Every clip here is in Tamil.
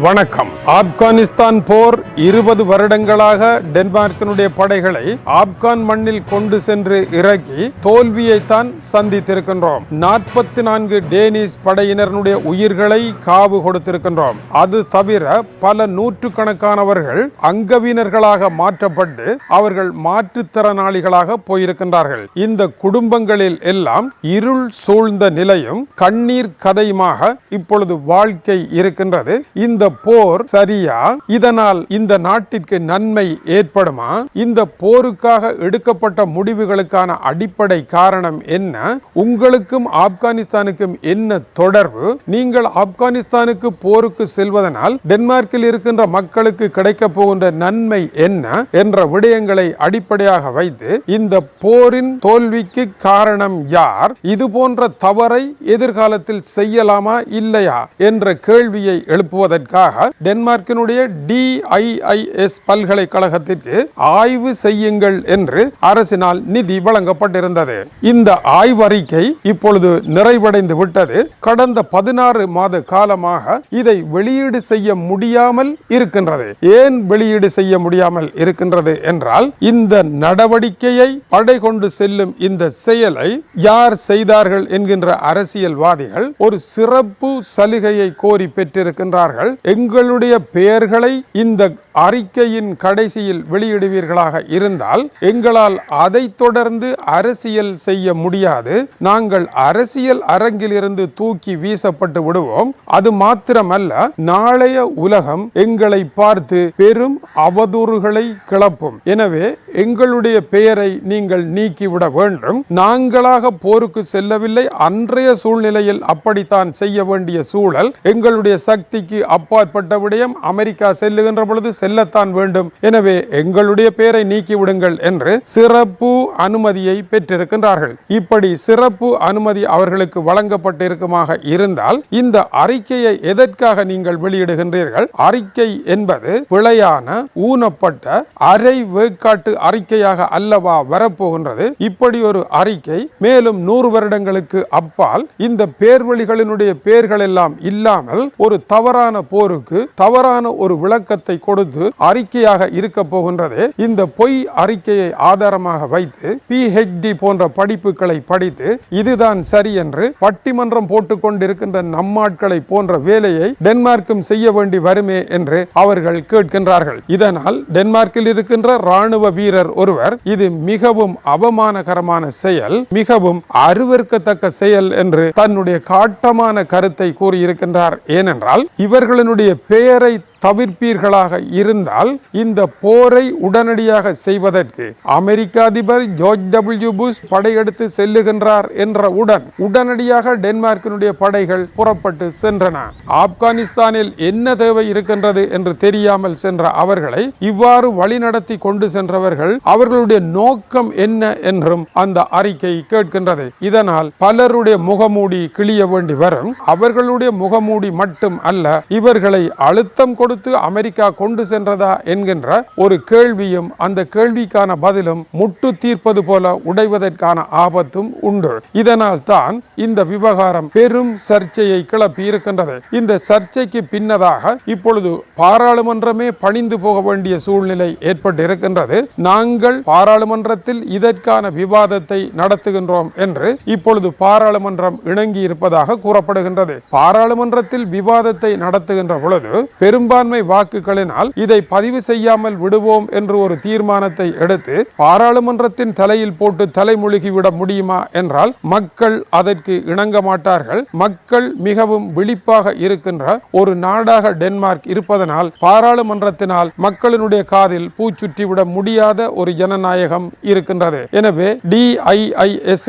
வணக்கம். ஆப்கானிஸ்தான் போர் 20 வருடங்களாக டென்மார்க்கினுடைய படைகளை ஆப்கான் மண்ணில் கொண்டு சென்று இறக்கி தோல்வியைத்தான் சந்தித்திருக்கின்றோம். 44 டேனிஷ் படையினருடைய உயிர்களை காவு கொடுத்திருக்கின்றோம். அது தவிர பல நூற்றுக்கணக்கானவர்கள் அங்கவீனர்களாக மாற்றப்பட்டு அவர்கள் மாற்றுத்திறனாளிகளாக போயிருக்கின்றார்கள். இந்த குடும்பங்களில் எல்லாம் இருள் சூழ்ந்த நிலையும் கண்ணீர் கதையுமாக இப்பொழுது வாழ்க்கை இருக்கின்றது. இந்த போர் சரியா? இதனால் இந்த நாட்டிற்கு நன்மை ஏற்படுமா? இந்த போருக்காக எடுக்கப்பட்ட முடிவுகளுக்கான அடிப்படை காரணம் என்ன? உங்களுக்கும் ஆப்கானிஸ்தானுக்கும் என்ன தொடர்பு? நீங்கள் ஆப்கானிஸ்தானுக்கு போருக்கு செல்வதனால் டென்மார்க்கில் இருக்கின்ற மக்களுக்கு கிடைக்க போகின்ற நன்மை என்ன என்ற விடயங்களை அடிப்படையாக வைத்து இந்த போரின் தோல்விக்கு காரணம் யார்? இது போன்ற தவறை எதிர்காலத்தில் செய்யலாமா இல்லையா என்ற கேள்வியை எழுப்புவதற்காக டென்மார்க்கினுடைய DIIS பல்கலைக்கழகத்திற்கு ஆய்வு செய்யுங்கள் என்று அரசினால் நிதி வழங்கப்பட்டிருந்தது. இந்த ஆய்வறிக்கை இப்பொழுது நிறைவடைந்து விட்டது. கடந்த 16 மாத காலமாக இதை வெளியீடு செய்ய முடியாமல் இருக்கின்றது. ஏன் வெளியீடு செய்ய முடியாமல் இருக்கின்றது என்றால், இந்த நடவடிக்கையை படை கொண்டு செல்லும் இந்த செயலை யார் செய்தார்கள் என்கின்ற அரசியல்வாதிகள் ஒரு சிறப்பு சலுகையை கோரி பெற்றிருக்கின்றார்கள். எங்களுடைய பெயர்களை இந்த அறிக்கையின் கடைசியில் வெளியிடுவீர்களாக இருந்தால் எங்களால் அதை தொடர்ந்து அரசியல் செய்ய முடியாது. நாங்கள் அரசியல் அரங்கில் இருந்து தூக்கி வீசப்பட்டு விடுவோம். அது மாத்திரமல்ல, நாளைய உலகம் எங்களை பார்த்து பெரும் அவதூறுகளை கிளப்பும். எனவே எங்களுடைய பெயரை நீங்கள் நீக்கிவிட வேண்டும். நாங்களாக போருக்கு செல்லவில்லை. அன்றைய சூழ்நிலையில் அப்படித்தான் செய்ய வேண்டிய சூழல். எங்களுடைய சக்திக்கு அப்பாற்பட்ட விடயம். அமெரிக்கா செல்லுகின்ற பொழுது செல்லத்தான் வேண்டும். எனவே எங்களுடைய பெயரை நீக்கிவிடுங்கள் என்று சிறப்பு அனுமதியை பெற்றிருக்கின்றார்கள். இப்படி சிறப்பு அனுமதி அவர்களுக்கு வழங்கப்பட்டிருக்குமாக இருந்தால் இந்த அறிக்கையை எதற்காக நீங்கள் வெளியிடுகின்றீர்கள்? அறிக்கை என்பது பிழையான ஊனப்பட்ட அரை வேக்காட்டு அறிக்கையாக அல்லவா வரப்போகின்றது. இப்படி ஒரு அறிக்கை மேலும் 100 வருடங்களுக்கு அப்பால் இந்த பேர்வழிகளினுடைய பெயர்கள் எல்லாம் இல்லாமல் ஒரு தவறான போருக்கு தவறான ஒரு விளக்கத்தை கொடுத்து அறிக்கையாக இருக்க போகின்றது. இந்த பொய் அறிக்கையை ஆதாரமாக வைத்து PhD போன்ற படிப்புகளை படித்து இதுதான் சரி என்று பட்டிமன்றம் போட்டுக் கொண்டிருக்கின்ற நம்மாட்களை போன்ற வேலையை டென்மார்க்கும் செய்ய வேண்டி வருமே என்று அவர்கள் கேட்கின்றார்கள். இதனால் டென்மார்க்கில் இருக்கின்ற ராணுவ வீரர் ஒருவர் இது மிகவும் அவமானகரமான செயல், மிகவும் அருவருக்கத்தக்க செயல் என்று தன்னுடைய காட்டமான கருத்தை கூறியிருக்கின்றார். ஏனென்றால் இவர்களுடைய பெயரை தவிர்ப்பீர்களாக இருந்தால் இந்த போரை உடனடியாக செய்வதற்கு அமெரிக்க அதிபர் ஜார்ஜ் W. புஷ் படையெடுத்து செல்லுகின்றார் என்ற உடனடியாக டென்மார்க்கினுடைய படைகள் புறப்பட்டு சென்றன. ஆப்கானிஸ்தானில் என்ன தேவை இருக்கின்றது என்று தெரியாமல் சென்ற அவர்களை இவ்வாறு வழிநடத்தி கொண்டு சென்றவர்கள் அவர்களுடைய நோக்கம் என்ன என்றும் அந்த அறிக்கை கேட்கின்றது. இதனால் பலருடைய முகமூடி கிழிய வேண்டி வரும். அவர்களுடைய முகமூடி மட்டும் அல்ல, இவர்களை அழுத்தம் கொடுத்து அமெரிக்கா கொண்டு சென்றதா என்கின்ற ஒரு கேள்வியும் அந்த கேள்விக்கான பதிலும் முட்டு தீர்ப்பது போல உடைவதற்கான ஆபத்தும் உண்டு. இதனால் தான் இந்த விவகாரம் பெரும் சர்ச்சையை கிளப்பி இருக்கின்றது. இந்த சர்ச்சைக்கு பின்னதாக இப்பொழுது பாராளுமன்றமே பணிந்து போக வேண்டிய சூழ்நிலை ஏற்பட்டு இருக்கின்றது. நாங்கள் பாராளுமன்றத்தில் இதற்கான விவாதத்தை நடத்துகின்றோம் என்று இப்பொழுது பாராளுமன்றம் இணங்கி இருப்பதாக கூறப்படுகின்றது. பாராளுமன்றத்தில் விவாதத்தை நடத்துகின்ற பொழுது பெரும்பான்மை வாக்குகளினால் இதை பதிவு செய்யாமல் விடுவோம் என்று ஒரு தீர்மானத்தை எடுத்து பாராளுமன்றத்தின் தலையில் போட்டு தலைமொழிகிவிட முடியுமா என்றால் மக்கள் அதற்கு இணங்க மாட்டார்கள். மக்கள் மிகவும் விழிப்பாக இருக்கின்ற ஒரு நாடாக டென்மார்க் இருப்பதனால் பாராளுமன்றத்தினால் மக்களினுடைய காதில் பூச்சுற்றிவிட முடியாத ஒரு ஜனநாயகம் இருக்கின்றது. எனவே DIIS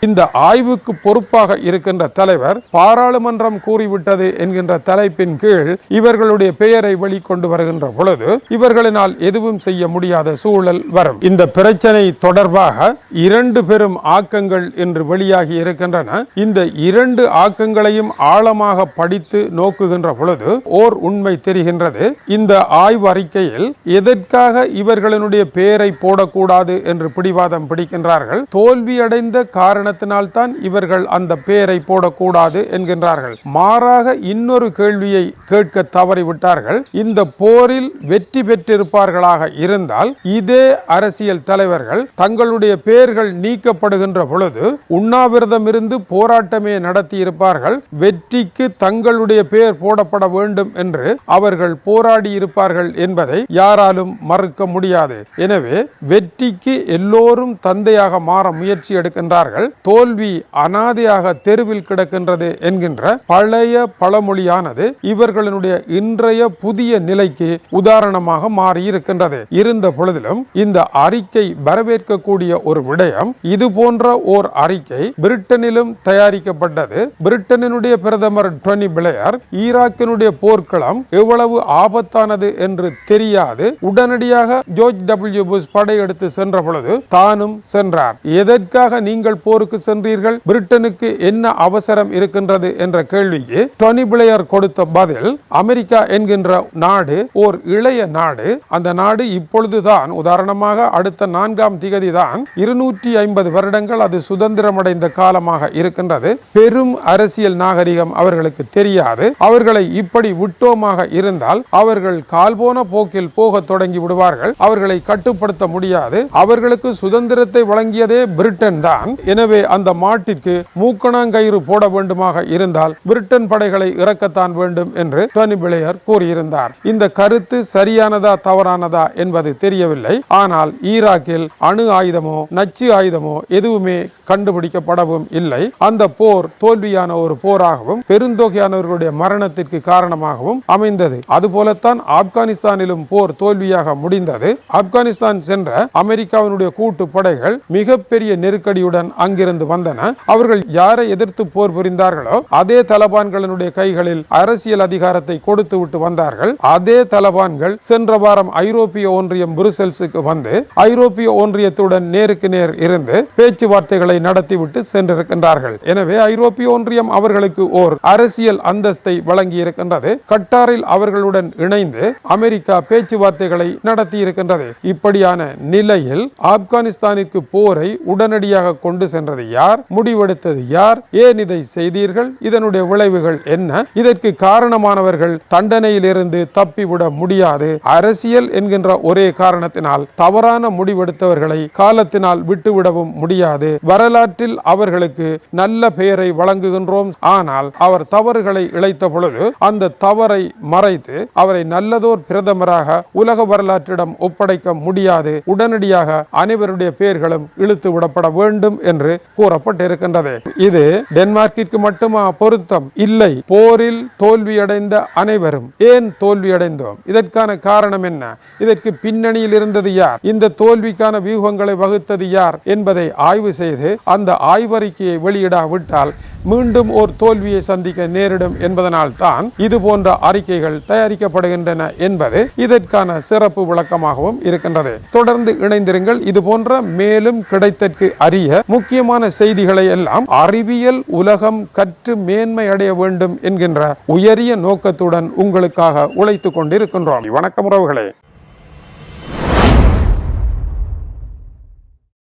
இந்த ஆய்வுக்கு பொறுப்பாக இருக்கின்ற தலைவர் பாராளுமன்றம் கூறிவிட்டது என்கின்ற தலைப்பின் கீழ் இவர்களுடைய பெயரை வெளிக்கொண்டு வருகின்ற பொழுது இவர்களினால் எதுவும் செய்ய முடியாத சூழல் வரும். இந்த பிரச்சனை தொடர்பாக 2 பெரும் ஆக்கங்கள் இன்று வெளியாகி இருக்கின்றன. இந்த 2 ஆக்கங்களையும் ஆழமாக படித்து நோக்குகின்ற பொழுது ஓர் உண்மை தெரிகின்றது. இந்த ஆய்வு அறிக்கையில் எதற்காக இவர்களுடைய பெயரை போடக்கூடாது என்று பிடிவாதம் பிடிக்கின்றார்கள். தோல்வியடைந்த காரணத்தினால் தான் இவர்கள் அந்த பெயரை போடக்கூடாது என்கின்றார்கள். மாறாக இன்னொரு கேள்வியை கேட்க தவறிவிட்டார்கள். இந்த போரில் வெற்றி பெற்றிருப்பார்களாக இருந்தால் இதே அரசியல் தலைவர்கள் தங்களுடைய பெயர்கள் நீக்கப்படுகின்ற பொழுது உண்ணாவிரதம் இருந்து போராட்டமே நடத்தி இருப்பார்கள். வெற்றிக்கு தங்களுடைய பெயர் போடப்பட வேண்டும் என்று அவர்கள் போராடி இருப்பார்கள் என்பதை யாராலும் மறுக்க முடியாது. எனவே வெற்றிக்கு எல்லோரும் தந்தையாக மாற முயற்சி எடுக்கின்றார்கள். தோல்வி அனாதையாக தெருவில் கிடக்கின்றது என்கின்ற பழைய பழமொழியானது இவர்களுடைய இன்றைய புதிய நிலைக்கு உதாரணமாக மாறி இருக்கின்றது. இருந்த பொழுதிலும் இந்த அறிக்கை வரவேற்கக்கூடிய ஒரு விடயம். இது போன்ற ஓர் அறிக்கை பிரிட்டனிலும் தயாரிக்கப்பட்டது. பிரிட்டனினுடைய பிரதமர் டோனி பிளேயர் ஈராக்கினுடைய போர்க்களம் எவ்வளவு ஆபத்தானது என்று தெரியாது உடனடியாக ஜார்ஜ் டபிள்யூ புஷ் படையெடுத்து சென்ற பொழுது தானும் சென்றார். எதற்காக நீங்கள் போருக்கு சென்றீர்கள்? பிரிட்டனுக்கு என்ன அவசரம் இருக்கின்றது என்ற கேள்விக்கு டோனி பிளேயர் கொடுத்த பதில், அமெரிக்கா என்கின்ற நாடு ஓர் இளைய நாடு. அந்த நாடு இப்பொழுதுதான், உதாரணமாக அடுத்த 4ஆம் திகதி தான் 250 வருடங்கள் அது சுதந்திரமடைந்த காலமாக இருக்கின்றது. பெரும் அரசியல் நாகரிகம் அவர்களுக்கு தெரியாது. அவர்களை இப்படி விட்டோமாக இருந்தால் அவர்கள் கால்போன போக்கில் போக தொடங்கி விடுவார்கள். அவர்களை கட்டுப்படுத்த முடியாது. அவர்களுக்கு சுதந்திரத்தை வழங்கியதே பிரிட்டன் தான். எனவே அந்த மாட்டிற்கு மூக்கணாங்கயிறு போட வேண்டுமாக இருந்தால் பிரிட்டன் படைகளை இறக்கத்தான் வேண்டும் என்று டோனி பிளேயர் கூறியிருந்தார். இந்த கருத்து சரியானதா தவறானதா என்பது தெரியவில்லை. ஆனால் ஈராக்கில் அணு ஆயுதமோ நச்சு ஆயுதமோ எதுவுமே கண்டுபிடிக்கப்படவும் இல்லை. அந்த போர் தோல்வியான ஒரு போராகவும் பெருந்தொகையானவர்களுடைய மரணத்திற்கு காரணமாகவும் அமைந்தது. அதுபோலத்தான் ஆப்கானிஸ்தானிலும் போர் தோல்வியாக முடிந்தது. ஆப்கானிஸ்தான் சென்ற அமெரிக்காவினுடைய கூட்டு படைகள் மிகப்பெரிய நெருக்கடியுடன் அங்கிருந்து வந்தன. அவர்கள் யாரை எதிர்த்து போர் புரிந்தார்களோ அதே தலபான்களுடைய கைகளில் அரசியல் அதிகாரத்தை கொடுத்து விட்டு வந்தார்கள். அதே தலபான்கள் சென்ற வாரம் ஐரோப்பிய ஒன்றியம் புருசெல்ஸுக்கு வந்து ஐரோப்பிய ஒன்றியத்துடன் நேருக்கு நேர் இருந்து பேச்சுவார்த்தைகளை நடத்திவிட்டு சென்றிருக்கின்றார்கள். எனவே ஐரோப்பிய ஒன்றியம் அவர்களுக்கு ஓர் அரசியல் அந்தஸ்தை வழங்கி இருக்கின்றது. கட்டாரில் அவர்களுடன் இணைந்து அமெரிக்கா பேச்சுவார்த்தைகளை நடத்தி இருக்கின்றது. இப்படியான நிலையில் ஆப்கானிஸ்தானிற்கு போரை உடனடியாக கொண்டு சென்றது யார்? முடிவெடுத்தது யார்? ஏன் இதை செய்தீர்கள்? இதனுடைய விளைவுகள் என்ன? இதற்கு காரணமானவர்கள் தண்டனையில் இருந்து தப்பிவிட முடியாது. அரசியல் என்கின்ற ஒரே காரணத்தினால் தவறான முடிவெடுத்தவர்களை காலத்தினால் விட்டுவிடவும் முடியாது. வரலாற்றில் அவர்களுக்கு நல்ல பெயரை வழங்குகின்றோம். ஆனால் அவர் தவறுகளை இழைத்த பொழுது அந்த தவறை மறைத்து அவரை நல்லதோர் பிரதமராக உலக வரலாற்றிடம் ஒப்படைக்க முடியாது. உடனடியாக அனைவருடைய பெயர்களும் இழுத்து விடப்பட வேண்டும் என்று கூறப்பட்டிருக்கின்றது. இது டென்மார்க்கிற்கு மட்டுமா பொருத்தம்? இல்லை. போரில் தோல்வியடைந்த அனைவரும். ஏன் தோல்வியடைந்தோம்? இதற்கான காரணம் என்ன? இதற்கு பின்னணியில் இருந்தது யார்? இந்த தோல்விக்கான வியூகங்களை வகுத்தது யார் என்பதை ஆய்வு செய்து அந்த ஆய்வறிக்கையை வெளியிடாவிட்டால் மீண்டும் ஒரு தோல்வியை சந்திக்க நேரிடும் என்பதனால் தான் இது போன்ற அறிக்கைகள் தயாரிக்கப்படுகின்றன என்பது இதற்கான சிறப்பு விளக்கமாகவும் இருக்கின்றது. தொடர்ந்து இணைந்திருங்கள். இது போன்ற மேலும் கிடைத்தற்கு அரிய முக்கியமான செய்திகளை எல்லாம் அறிவியல் உலகம் கற்று மேன்மை அடைய வேண்டும் என்கின்ற உயரிய நோக்கத்துடன் உங்களுக்காக உழைத்துக் கொண்டிருக்கின்றோம். வணக்கம் உறவுகளே.